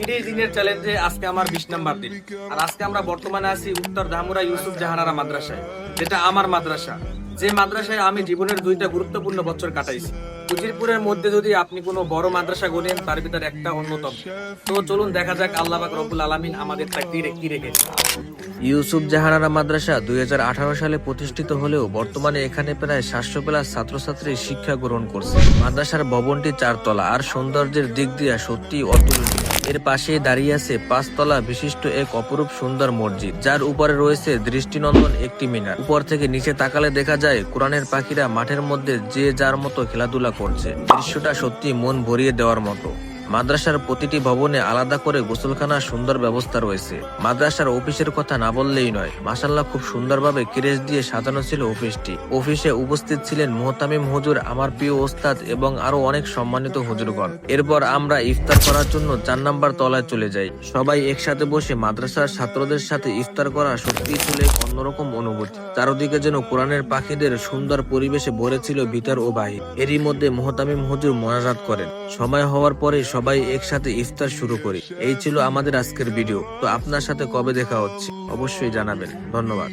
30 দিনের চ্যালেঞ্জে আজকে আমার 20 নাম্বার দিন। আর আজকে আমরা বর্তমানে আছি উত্তর ধামুরা ইউসুফ জাহানারা মাদ্রাসায়, যেটা আমার মাদ্রাসা, যে মাদ্রাসায় আমি জীবনের 2টা গুরুত্বপূর্ণ বছর কাটাইছি। উজিরপুরের মধ্যে যদি আপনি কোনো বড় মাদ্রাসা গোনেন, তার ভিতরে একটা অন্যতম। তো চলুন দেখা যাক আল্লাহ পাক রব্বুল আলামিন আমাদের তাকদীরে কি রেখেছে। ইউসুফ জাহানারা মাদ্রাসা 2018 সালে প্রতিষ্ঠিত হলেও বর্তমানে এখানে প্রায় 700+ ছাত্রছাত্রী শিক্ষা গ্রহণ করছে। মাদ্রাসার ভবনটি 4 তলা আর সৌন্দর্যের দিক দিয়ে সত্যিই অতুলনীয়। এর পাশে দাঁড়িয়ে আছে 5 তলা বিশিষ্ট এক অপরূপ সুন্দর মসজিদ, যার উপরে রয়েছে দৃষ্টিনন্দন একটি মিনার। উপর থেকে নিচে তাকালে দেখা যায় কোরআনের পাখিরা মাঠের মধ্যে যে যার মতো খেলাধুলা করছে। দৃশ্যটা সত্যি মন ভরিয়ে দেওয়ার মতো। মাদ্রাসার প্রতিটি ভবনে আলাদা করে গোসলখানার সুন্দর ব্যবস্থা রয়েছে। মাদ্রাসার অফিসের কথা না বললেই নয়, মাশাআল্লাহ খুব সুন্দরভাবে ক্রেশ দিয়ে সাজানো ছিল অফিসটি। অফিসে উপস্থিত ছিলেন মুহতামিম হুজুর, আমার প্রিয় ওস্তাদ এবং আরো অনেক সম্মানিত হুজুরগণ। এরপর আমরা ইফতার করার জন্য 4 নাম্বার তলায় চলে যাই। সবাই একসাথে বসে মাদ্রাসার ছাত্রদের সাথে ইফতার করা সত্যিই ছিল এক অন্যরকম অনুভূতি। চারদিকে যেন কোরআনের পাখিদের সুন্দর পরিবেশে ভরে ছিল ভিতর ও বাহির। এরই মধ্যে মুহতামিম হুজুর মোনাজাত করেন। সময় হওয়ার পরে সবাই একসাথে ইফতার শুরু করি। এই ছিল আমাদের আজকের ভিডিও। তো আপনার সাথে কবে দেখা হচ্ছে অবশ্যই জানাবেন। ধন্যবাদ।